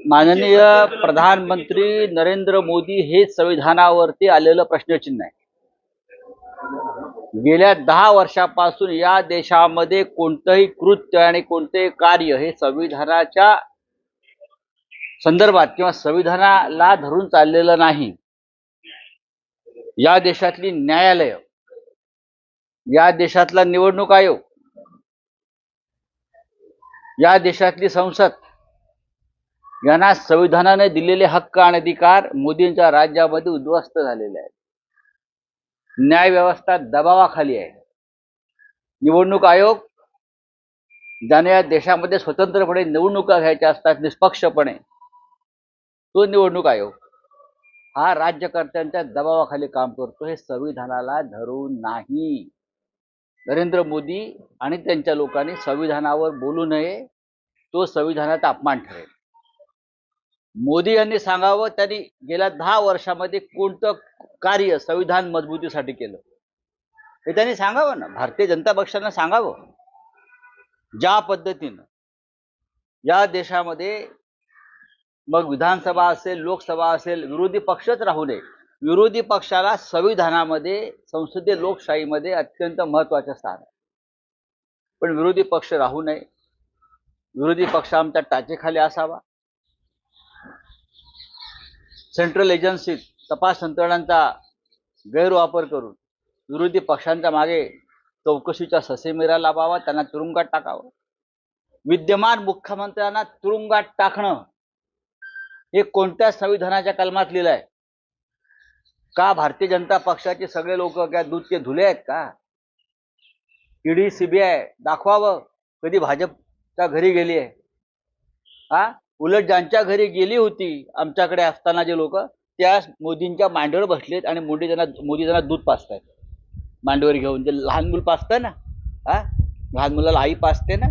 माननीय प्रधानमंत्री नरेंद्र मोदी हे संविधानावरती आलेलं प्रश्नचिन्ह आहे. गेल्या 10 वर्षापासून या देशामध्ये कोणतंही कृत्य आणि कोणतेही कार्य हे संविधानाच्या संदर्भात किंवा संविधानाला धरून चाललेलं नाही. या देशातली न्यायालय, या देशातला निवडणूक आयोग, या देशातली संसद यांना संविधानाने दिलेले हक्क आणि अधिकार मोदींच्या राज्यामध्ये उद्ध्वस्त झालेले आहेत. न्याय व्यवस्था दबावाखाली आहे. निवडणूक आयोग, ज्याने या देशामध्ये स्वतंत्रपणे निवडणुका घ्यायच्या असतात निष्पक्षपणे, तो निवडणूक आयोग हा राज्यकर्त्यांच्या दबावाखाली काम करतो. हे संविधानाला धरून नाही. नरेंद्र मोदी आणि त्यांच्या लोकांनी संविधानावर बोलू नये, तो संविधानाचा अपमान ठरेल. मोदी यांनी सांगावं त्यांनी गेल्या 10 वर्षामध्ये कोणतं कार्य संविधान मजबूतीसाठी केलं हे त्यांनी सांगावं ना. भारतीय जनता पक्षानं सांगावं. ज्या पद्धतीनं या देशामध्ये मग विधानसभा असेल, लोकसभा असेल, विरोधी पक्षच राहू नये, विरोधी पक्षाला संविधानामध्ये, संसदीय लोकशाहीमध्ये अत्यंत महत्त्वाचं स्थान आहे. पण विरोधी पक्ष राहू नये. विरोधी पक्ष आमच्या टाचेखाली असावा. सेंट्रल एजन्सीत तपास यंत्रणांचा गैरवापर करून विरोधी पक्षांच्या मागे चौकशीचा ससेमिरा लावावा, त्यांना तुरुंगात टाकावं. विद्यमान मुख्यमंत्र्यांना तुरुंगात टाकणं हे कोणत्या संविधानाच्या कलमात लिहिलं आहे का? भारतीय जनता पक्षाचे सगळे लोक काय दूधचे धुले आहेत का? ईडी सीबीआय दाखवावं कधी भाजपच्या घरी गेली आहे. उलट ज्यांच्या घरी गेली होती आमच्याकडे असताना जे लोक, त्या मोदींच्या मांडीवर बसलेत आणि मोदी त्यांना दूध पाजतायत मांडीवर घेऊन. जे लहान मूल पाजतं ना, लहान मुलाला आई पाजते ना,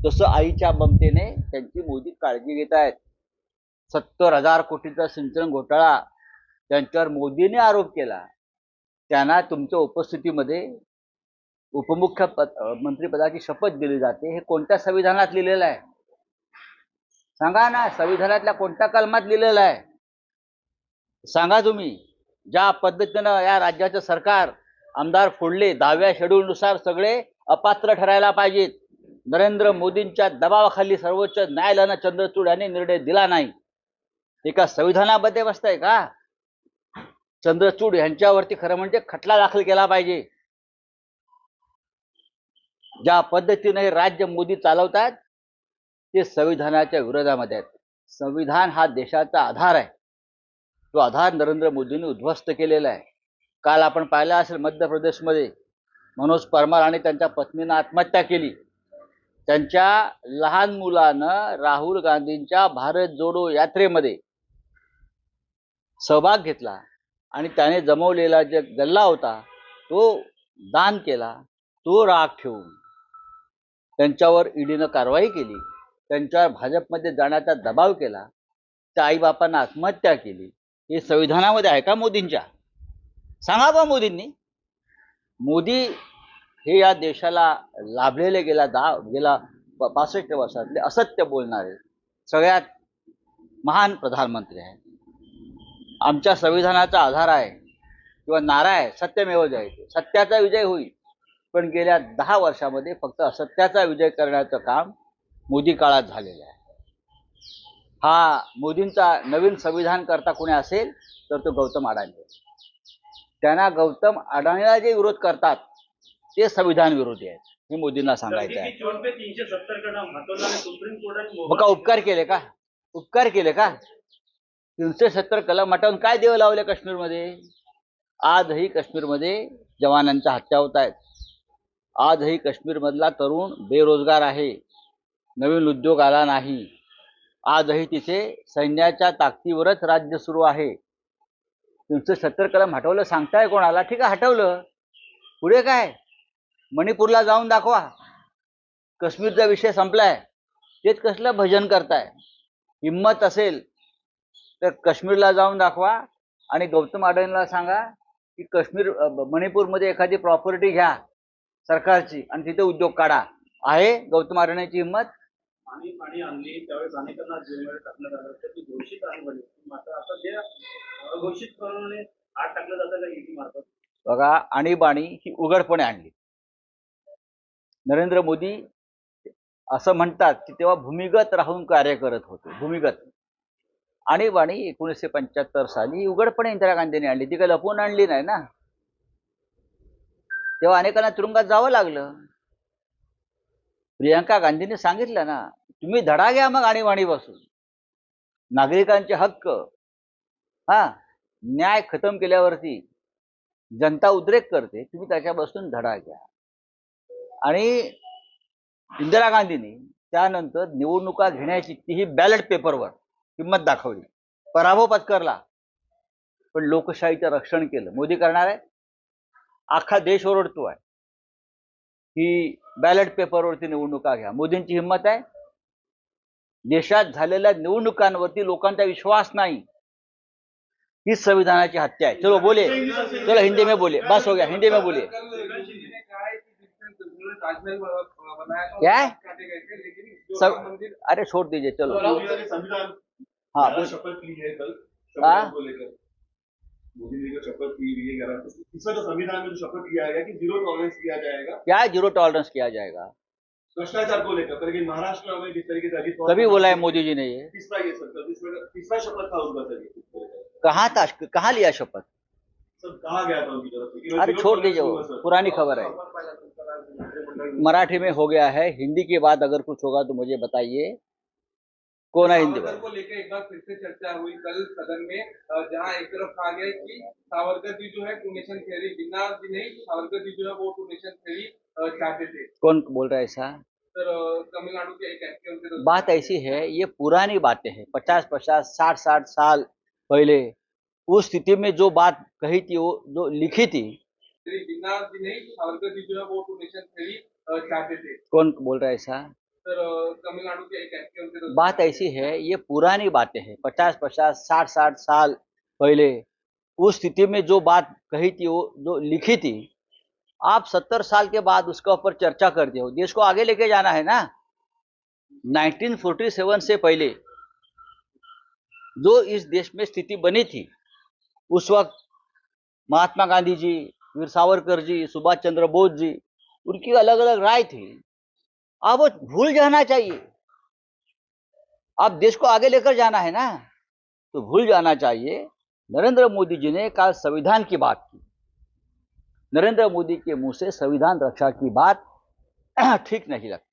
तसं आईच्या ममतेने त्यांची मोदी काळजी घेत आहेत. 70,000 कोटीचा सिंचन घोटाळा त्यांच्यावर मोदीने आरोप केला. त्यांना तुमच्या उपस्थितीमध्ये उपमुख्यमंत्रीपदाची शपथ दिली जाते. हे कोणत्या संविधानात लिहिलेलं आहे सांगा ना. संविधानातल्या कोणत्या कलमात लिहिलेलं आहे सांगा तुम्ही. ज्या पद्धतीनं या राज्याचं सरकार आमदार फोडले, 10व्या शेड्यूलनुसार सगळे अपात्र ठरायला पाहिजेत. नरेंद्र मोदींच्या दबावाखाली सर्वोच्च न्यायालयानं चंद्रचूड यांनी निर्णय दिला नाही. एका संविधानामध्ये बसताय का? चंद्रचूड यांच्यावरती खरं म्हणजे खटला दाखल केला पाहिजे. ज्या पद्धतीने हे राज्य मोदी चालवतात ते संविधानाच्या विरोधामध्ये आहेत. संविधान हा देशाचा आधार आहे. तो आधार नरेंद्र मोदींनी उद्ध्वस्त केलेला आहे. काल आपण पाहिलं असेल मध्य प्रदेशमध्ये मनोज परमार आणि त्यांच्या पत्नीनं आत्महत्या केली. त्यांच्या लहान मुलानं राहुल गांधींच्या भारत जोडो यात्रेमध्ये सहभाग घेतला आणि त्याने जमवलेला जे गल्ला होता तो दान केला. तो राग ठेवून त्यांच्यावर ईडीनं कारवाई केली, त्यांच्यावर भाजपमध्ये जाण्याचा दबाव केला, त्या आईबापांना आत्महत्या केली. हे संविधानामध्ये आहे का मोदींच्या? सांगा बा मोदींनी. मोदी हे या देशाला लाभलेले गेला 65 वर्षातले असत्य बोलणारे सगळ्यात महान प्रधानमंत्री आहेत. आमच्या संविधानाचा आधार आहे किंवा नारा आहे सत्यमेव जयते. सत्याचा विजय होईल. पण गेल्या 10 वर्षामध्ये फक्त असत्याचा विजय करण्याचं काम मोदी काळात झालेलं आहे. हा मोदींचा नवीन संविधान करता कोणी असेल तर तो गौतम अडाणी. त्यांना गौतम अडाणीला जे विरोध करतात ते संविधान विरोधी आहेत हे मोदींना सांगायचं आहे. मग का उपकार केले का? उपकार केले का? 370 कलम हटवून काय देव लावले काश्मीरमध्ये? आजही काश्मीरमध्ये जवानांच्या हत्या होत आहेत. आजही काश्मीरमधला तरुण बेरोजगार आहे. नवीन उद्योग आला नाही. आजही तिथे सैन्याच्या ताकदीवरच राज्य सुरू आहे. 370 कलम हटवलं सांगताय कोणाला? ठीक आहे हटवलं, पुढे काय? मणिपूरला जाऊन दाखवा. काश्मीरचा विषय संपलाय. तेच कसलं भजन करताय? हिम्मत असेल तर काश्मीरला जाऊन दाखवा आणि गौतम अडाणीला सांगा की मणिपूरमध्ये एखादी प्रॉपर्टी घ्या सरकारची आणि तिथे उद्योग काढा. आहे गौतम अडाणीची हिम्मत? आणि पाणी आणली त्यावेळेस अनेकांना जेलमध्ये टाकण्यात आलं तर ती घोषित आणीबाणी मात्र आता जे अघोषितपणे आत टाकलं जातं का ईडी मार्फत. बघा, आणीबाणी ही उघडपणे आणली. नरेंद्र मोदी असं म्हणतात की तेव्हा भूमिगत राहून कार्य करत होते. भूमिगत आणीबाणी 1975 साली उघडपणे इंदिरा गांधींनी आणली. ती काही लपवून आणली नाही ना. तेव्हा अनेकांना तुरुंगात जावं लागलं. प्रियंका गांधींनी सांगितलं ना, तुम्ही धडा घ्या मग आणीबाणीपासून. नागरिकांचे हक्क, न्याय खतम केल्यावरती जनता उद्रेक करते, तुम्ही त्याच्यापासून धडा घ्या. आणि इंदिरा गांधींनी त्यानंतर निवडणुका घेण्याची तीही बॅलेट पेपरवर हिंमत दाखवली, पराभव पत्करला, पण लोकशाहीचं रक्षण केलं. मोदी करणार आहे. अख्खा देश ओरडतो आहे की बॅलेट पेपरवरती निवडणुका घ्या. मोदींची हिंमत आहे. देशात झालेल्या निवडणुकांवरती लोकांचा विश्वास नाही, ही संविधानाची हत्या है. चलो बोले, चलो हिंदी में बोले, बस हो गया, हिंदी में बोलिए. क्या है? सब अरे छोड़ दीजिए, चलो. हाँ, शपथ ली है कल को लेकर मोदी ने शपथ ली हुई है, इसमें तो संविधान में जो शपथ लिया गया कि जीरो टॉलरेंस किया जाएगा. क्या जीरो टॉलरेंस किया जाएगा? भ्रष्टाचार को लेकर, लेकिन महाराष्ट्र में जिस तरीके से कभी बोला है मोदी जी ने ये? तीसरा शपथ था उनका सर. कहाँ था, कहाँ लिया शपथ? सब कहा गया था उनकी तरफ से. अरे छोड़ दीजिए, वो पुरानी खबर है. मराठी में हो गया है. हिंदी के बाद अगर कुछ होगा तो मुझे बताइए. कौन है हिंदी सावरकर को लेकर एक बार फिर से चर्चा हुई कल सदन में, जहां एक तरफ कहा गया कि सावरकर जी जो है टू नेशन थ्योरी, जिन्ना जी नहीं, सावरकर जी जो है वो टू नेशन थ्योरी चाहते थे. कौन बोल रहा है ऐसा? सर, तमिलनाडु के एक एमपी. बात ऐसी है, ये पुरानी बातें हैं. 50-50, 60-60 साल पहले उस स्थिति में जो बात कही थी, वो जो लिखी थी. जिन्ना जी नहीं, सावरकर जी जो है वो टू नेशन थ्योरी चाहते थे. कौन बोल रहा है ऐसा? सर, तमिलनाडु के एक एमपी. बात ऐसी है, ये पुरानी बातें हैं. 50-50, 60-60 साल पहले उस स्थिति में जो बात कही थी, वो जो लिखी थी, आप 70 साल के बाद उसके ऊपर चर्चा करते हो. देश को आगे लेके जाना है ना. 1947 से पहले जो इस देश में स्थिति बनी थी, उस वक्त महात्मा गांधी जी, वीर सावरकर जी, सुभाष चंद्र बोस जी, उनकी अलग अलग राय थी. अब वो भूल जाना चाहिए. अब देश को आगे लेकर जाना है ना, तो भूल जाना चाहिए. नरेंद्र मोदी जी ने कल संविधान की बात की. नरेंद्र मोदी के मुंह से संविधान रक्षा की बात ठीक नहीं लगती.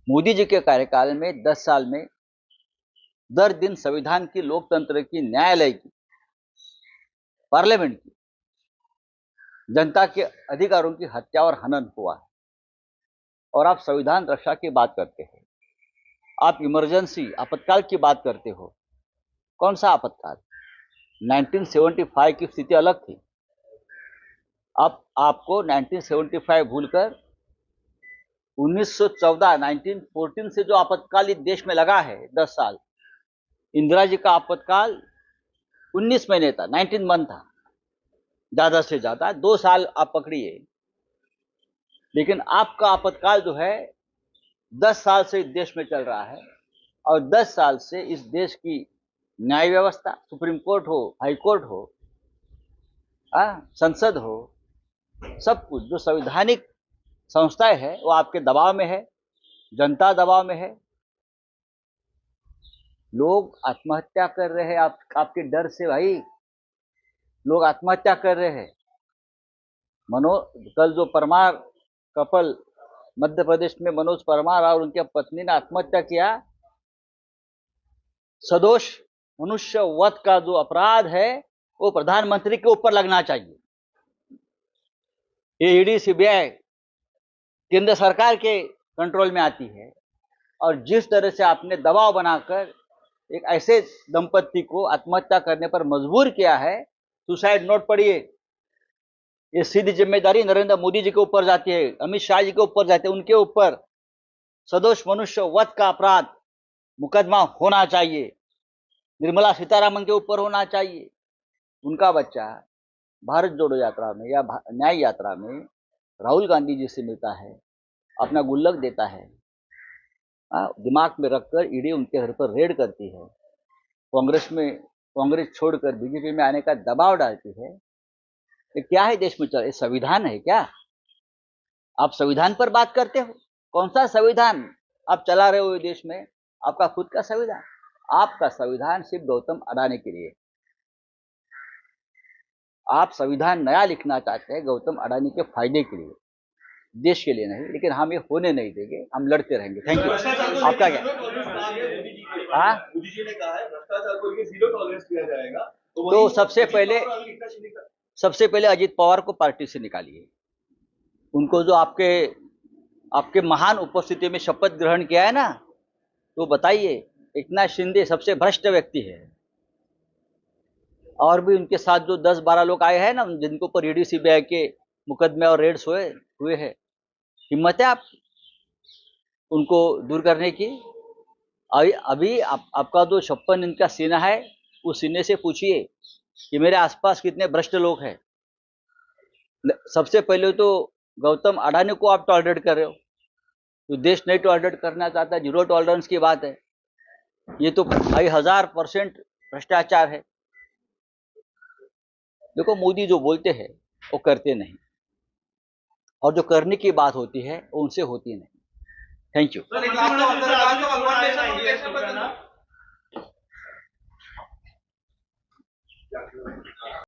मोदी जी के कार्यकाल में 10 साल में दर दिन संविधान की, लोकतंत्र की, न्यायालय की, पार्लियामेंट की, जनता के अधिकारों की हत्या और हनन हुआ है. और आप संविधान रक्षा की बात करते हो. आप इमरजेंसी, आपातकाल की बात करते हो. कौन सा आपातकाल? 1975 की स्थिति अलग थी. अब आपको 1975 भूलकर 1914, 1914 से जो आपातकाल इस देश में लगा है 10 साल, इंदिरा जी का आपातकाल 19 महीने था, 19 मंथ था, ज्यादा से ज्यादा 2 साल आप पकड़िए. लेकिन आपका आपातकाल जो है 10 साल से इस देश में चल रहा है. और 10 साल से इस देश की न्याय व्यवस्था, सुप्रीम कोर्ट हो, हाई कोर्ट हो, संसद हो, सब कुछ जो संवैधानिक संस्थाएं है, वो आपके दबाव में है. जनता दबाव में है. लोग आत्महत्या कर रहे हैं आपके डर से. भाई, लोग आत्महत्या कर रहे हैं. कल जो परमार कपल मध्य प्रदेश में, मनोज परमार और उनकी पत्नी ने आत्महत्या किया. सदोष मनुष्य वध का जो अपराध है, वो प्रधानमंत्री के ऊपर लगना चाहिए. ये ईडी, सीबीआई केंद्र सरकार के कंट्रोल में आती है. और जिस तरह से आपने दबाव बनाकर एक ऐसे दंपति को आत्महत्या करने पर मजबूर किया है, सुसाइड नोट पढ़िए. ये सीधी जिम्मेदारी नरेंद्र मोदी जी के ऊपर जाती है, अमित शाह जी के ऊपर जाती है. उनके ऊपर सदोष मनुष्य वध का अपराध मुकदमा होना चाहिए. निर्मला सीतारामन के ऊपर होना चाहिए. उनका बच्चा भारत जोड़ो यात्रा में या न्याय यात्रा में राहुल गांधी जी से मिलता है, अपना गुल्लक देता है, दिमाग में रखकर ईडी उनके घर पर रेड करती है, कांग्रेस छोड़कर बीजेपी में आने का दबाव डालती है। ये क्या है देश में चल, ये संविधान है क्या? आप संविधान पर बात करते हो? कौन सा संविधान आप चला रहे हो ये देश में? आपका खुद का संविधान? आपका संविधान सिर्फ गौतम अडानी के लिए। आप संविधान नया लिखना चाहते हैं गौतम अडानी के फायदे के लिए, देश के लिए नहीं। लेकिन हम ये होने नहीं देंगे, हम लड़ते रहेंगे। Thank you. आपका क्या? हाँ, मोदी जी ने कहा है भ्रष्टाचार को लेकर जीरो टॉलरेंस किया जाएगा। तो सबसे पहले अजीत पवार को पार्टी से निकालिए। उनको जो आपके महान उपस्थिति में शपथ ग्रहण किया है ना, तो बताइए, एकनाथ शिंदे सबसे भ्रष्ट व्यक्ति है। और भी उनके साथ जो 10-12 लोग आए हैं ना, जिनको पर ईडी सीबीआई के मुकदमे और रेड्स हुए हैं, हिम्मत है आप उनको दूर करने की? अभी आपका जो 56 इंच का सीना है, उस सीने से पूछिए कि मेरे आसपास कितने भ्रष्ट लोग हैं। सबसे पहले तो गौतम अडानी को आप टॉलरेट कर रहे हो, तो देश नहीं टॉलरेट करना चाहता। जीरो टॉलरेंस की बात है, ये तो 1000% भ्रष्टाचार है। देखो, मोदी जो बोलते हैं वो करते नहीं, और जो करने की बात होती है वो उनसे होती नहीं। Thank you. सर, एक लास्ट सवाल सर, लास्ट सवाल, वन नेशन बदल